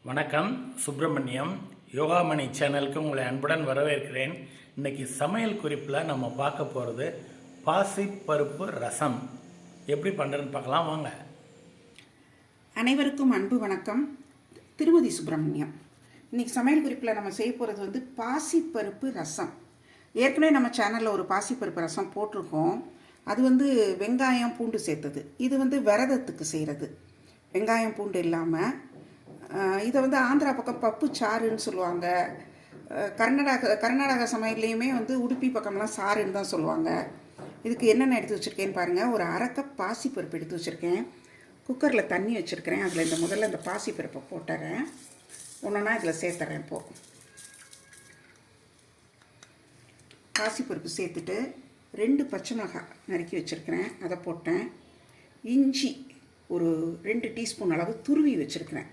வணக்கம். சுப்பிரமணியம் யோகாமணி சேனலுக்கு உங்களை அன்புடன் வரவேற்கிறேன். இன்றைக்கி சமையல் குறிப்பில் நம்ம பார்க்க போகிறது பாசிப்பருப்பு ரசம் எப்படி பண்ணுறதுன்னு பார்க்கலாம் வாங்க. அனைவருக்கும் அன்பு வணக்கம். திருமதி சுப்பிரமணியம். இன்றைக்கி சமையல் குறிப்பில் நம்ம செய்ய போகிறது பாசிப்பருப்பு ரசம். ஏற்கனவே நம்ம சேனலில் ஒரு பாசிப்பருப்பு ரசம் போட்டிருக்கோம். அது வெங்காயம் பூண்டு சேர்த்தது. இது விரதத்துக்கு செய்கிறது. வெங்காயம் பூண்டு இல்லாமல் இதை ஆந்திரா பக்கம் பப்பு சாறுன்னு சொல்லுவாங்க. கர்நாடகா சமையல்லையுமே உடுப்பி பக்கம்லாம் சாறுன்னு தான் சொல்லுவாங்க. இதுக்கு என்னென்ன எடுத்து வச்சுருக்கேன்னு பாருங்கள். ஒரு அரை கப் பாசிப்பருப்பு எடுத்து வச்சுருக்கேன். குக்கரில் தண்ணி வச்சுருக்கிறேன். அதில் முதல்ல இந்த பாசிப்பருப்பை போட்டுறேன். ஒன்றுனா இதில் சேர்த்துறேன். இப்போது பாசிப்பருப்பு சேர்த்துட்டு 2 பச்சை மிளகாய் நறுக்கி வச்சுருக்கிறேன், அதை போட்டேன். இஞ்சி ஒரு 2 டீஸ்பூன் அளவு துருவி வச்சுருக்கிறேன்.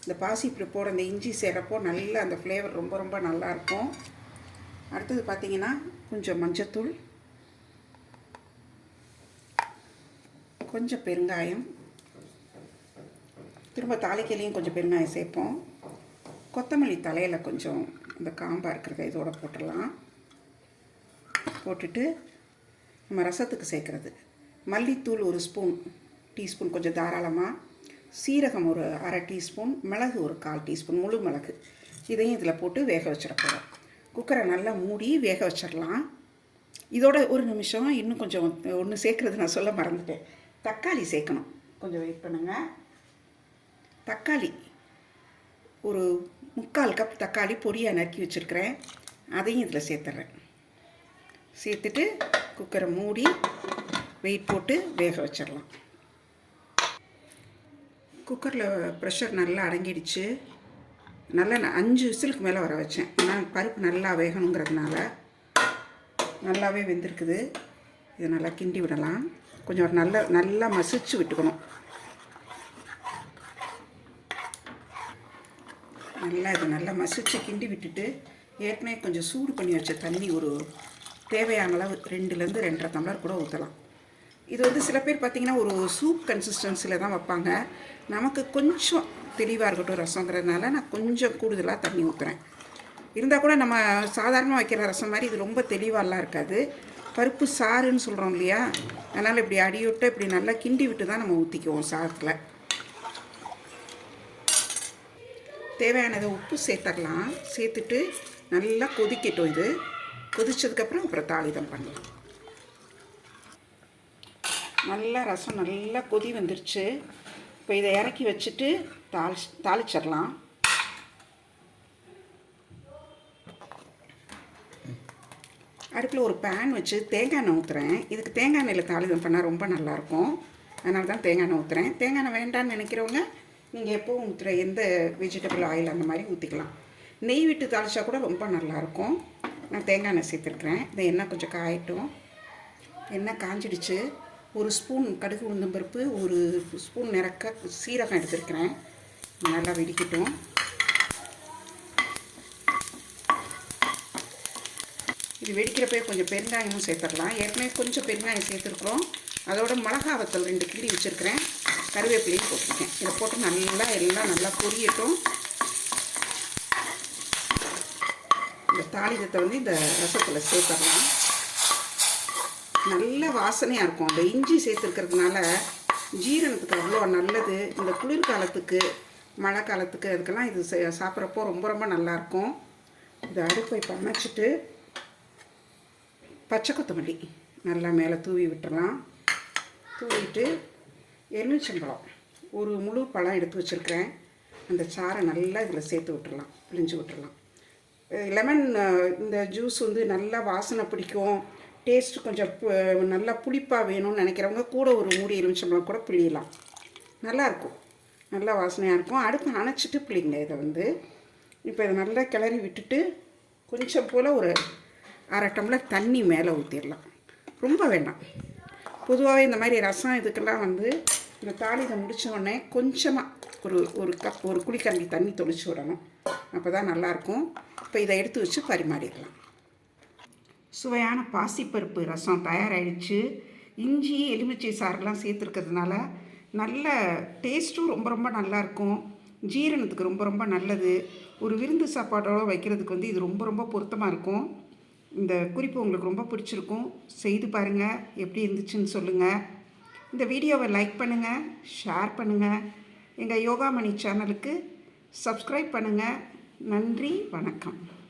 இந்த பாசிப்பருப்போட இந்த இஞ்சி சேர்றப்போ நல்ல அந்த ஃப்ளேவர் ரொம்ப நல்லாயிருக்கும். அடுத்தது பார்த்திங்கன்னா கொஞ்சம் மஞ்சத்தூள், கொஞ்சம் பெருங்காயம், திரும்ப தாளிக்கையிலையும் கொஞ்சம் பெருங்காயம் சேர்ப்போம். கொத்தமல்லி தலையில் கொஞ்சம் இந்த காம்பாக இருக்கிறத இதோட போட்டுடலாம். போட்டுட்டு நம்ம ரசத்துக்கு சேர்க்குறது மல்லித்தூள் ஒரு டீஸ்பூன் கொஞ்சம் தாராளமாக, சீரகம் ஒரு அரை டீஸ்பூன், மிளகு ஒரு 1/4 டீஸ்பூன், முழு மிளகு. இதையும் இதில் போட்டு வேக வச்சிட போகிறோம். குக்கரை நல்லா மூடி வேக வச்சிடலாம். இதோட ஒரு நிமிஷம் இன்னும் கொஞ்சம் ஒன்று சேர்க்குறது நான் சொல்ல மறந்துட்டேன். தக்காளி சேர்க்கணும். கொஞ்சம் வெயிட் பண்ணுங்கள். தக்காளி ஒரு 3/4 கப் தக்காளி பொடியாக நறுக்கி வச்சுருக்கிறேன். அதையும் இதில் சேர்த்துறேன். சேர்த்துட்டு குக்கரை மூடி வெயிட் போட்டு வேக வச்சிடலாம். குக்கரில் ப்ரெஷர் நல்லா அடங்கிடுச்சு. நல்லா 5 விசிலுக்கு மேலே வர வச்சேன். ஆனால் பருப்பு நல்லா வேகணுங்கிறதுனால நல்லாவே வெந்திருக்குது. இதை நல்லா கிண்டி விடலாம். கொஞ்சம் நல்லா மசிச்சு விட்டுக்கணும். நல்லா மசிச்சு கிண்டி விட்டுட்டு ஏற்கனவே கொஞ்சம் சூடு பண்ணி வச்ச தண்ணி ஒரு தேவையான அளவு 2லேருந்து 2.5 டம்ளர் கூட ஊற்றலாம். இது சில பேர் பார்த்திங்கன்னா ஒரு சூப் கன்சிஸ்டன்சியில் தான் வைப்பாங்க. நமக்கு கொஞ்சம் தெளிவாக இருக்கட்டும் ரசங்கிறதுனால நான் கொஞ்சம் கூடுதலாக தண்ணி ஊற்றுறேன். இருந்தால் கூட நம்ம சாதாரணமாக வைக்கிற ரசம் மாதிரி இது ரொம்ப தெளிவாலாம் இருக்காது. பருப்பு சாறுன்னு சொல்கிறோம் இல்லையா, அதனால் இப்படி அடிவிட்டு இப்படி நல்லா கிண்டி விட்டு தான் நம்ம ஊற்றிக்குவோம் சாதத்தில். தேவையானதை உப்பு சேர்த்துடலாம். சேர்த்துட்டு நல்லா கொதிக்கட்டும். இது கொதித்ததுக்கப்புறம் அப்புறம் தாளிதம் பண்ணலாம். நல்லா ரசம் நல்லா கொதி வந்துருச்சு. இப்போ இதை இறக்கி வச்சுட்டு தாளிச்சிடலாம். அடுப்பில் ஒரு பேன் வச்சு தேங்காய் எண்ணெய் ஊற்றுறேன். இதுக்கு தேங்காய் எண்ணெயில் தாளிதம் பண்ணால் ரொம்ப நல்லாயிருக்கும். அதனால தான் தேங்காய் எண்ணெய் ஊற்றுறேன். தேங்காய் எண்ணெய் வேண்டான்னு நினைக்கிறவங்க நீங்கள் எப்போவும் ஊற்றுற எந்த வெஜிடபிள் ஆயில் அந்த மாதிரி ஊற்றிக்கலாம். நெய் விட்டு தாளித்தா கூட ரொம்ப நல்லாயிருக்கும். நான் தேங்காய் எண்ணெய் சேர்த்துருக்குறேன். இந்த எண்ணெய் கொஞ்சம் காயட்டும். எண்ணெய் காஞ்சிடுச்சு. ஒரு ஸ்பூன் கடுகு உளுந்தம் பருப்பு, ஒரு ஸ்பூன் நிறக்க சீரகம் எடுத்துருக்கிறேன். நல்லா வெடிக்கட்டும். இது வெடிக்கிறப்ப கொஞ்சம் பெருங்காயமும் சேர்த்துடலாம். ஏற்கனவே கொஞ்சம் பெருங்காயம் சேர்த்துருக்குறோம். அதோட மிளகா வத்தல் 2 கிள்ளி வச்சுருக்கிறேன். கருவேப்பிலையும் போட்டிருக்கேன். இதை போட்டு எல்லாம் நல்லா பொரியட்டும். இந்த தாளிதத்தை இந்த ரசத்தில் சேர்த்துடலாம். நல்ல வாசனையாக இருக்கும். அந்த இஞ்சி சேர்த்துருக்கிறதுனால ஜீரணத்துக்கு அவ்வளோ நல்லது. இந்த குளிர்காலத்துக்கு மழை காலத்துக்கு அதுக்கெல்லாம் இது சாப்பிட்றப்போ ரொம்ப நல்லாயிருக்கும். இதை அடுப்பை அணைச்சிட்டு பச்சை கொத்தமல்லி நல்லா மேலே தூவி விட்டுறலாம். தூவிட்டு எலுமிச்சம்பழம் ஒரு முழு பழம் எடுத்து வச்சுருக்கிறேன். அந்த சாறை நல்லா இதில் சேர்த்து விட்டுறலாம், பிழிஞ்சு விட்டுறலாம். லெமன் இந்த ஜூஸ் நல்லா வாசனை பிடிக்கும். டேஸ்ட்டு கொஞ்சம் நல்லா புளிப்பாக வேணும்னு நினைக்கிறவங்க கூட ஒரு மூடி எலுமிச்சம்பழம் கூட பிழியலாம். நல்லாயிருக்கும். நல்லா வாசனையாக இருக்கும். அடுப்பு அணைச்சிட்டு பிழிங்க இதை. இப்போ இதை நல்லா கிளறி விட்டுட்டு கொஞ்சம் போல் ஒரு அரை டம்ளர் தண்ணி மேலே ஊற்றிடலாம். ரொம்ப வேண்டாம். பொதுவாகவே இந்த மாதிரி ரசம் இதுக்கெல்லாம் இந்த தாளிதம் முடித்த உடனே கொஞ்சமாக ஒரு கப் ஒரு குழிக்கரண்டி தண்ணி தொளிச்சு விடணும். அப்போ தான் நல்லாயிருக்கும். இப்போ இதை எடுத்து வச்சு பரிமாறிடலாம். சுவையான பாசிப்பருப்பு ரசம் தயாராகிடுச்சு. இஞ்சி எலுமிச்சை சாறுலாம் சேர்த்துருக்கிறதுனால நல்ல டேஸ்ட்டும் ரொம்ப நல்லாயிருக்கும். ஜீரணத்துக்கு ரொம்ப ரொம்ப நல்லது. ஒரு விருந்து சாப்பாடோடு வைக்கிறதுக்கு வந்து இது ரொம்ப ரொம்ப பொருத்தமாக இருக்கும். இந்த குறிப்பு உங்களுக்கு ரொம்ப பிடிச்சிருக்கும். செய்து பாருங்கள், எப்படி இருந்துச்சுன்னு சொல்லுங்கள். இந்த வீடியோவை லைக் பண்ணுங்கள், ஷேர் பண்ணுங்கள். எங்கள் யோகாமணி சேனலுக்கு சப்ஸ்கிரைப் பண்ணுங்கள். நன்றி, வணக்கம்.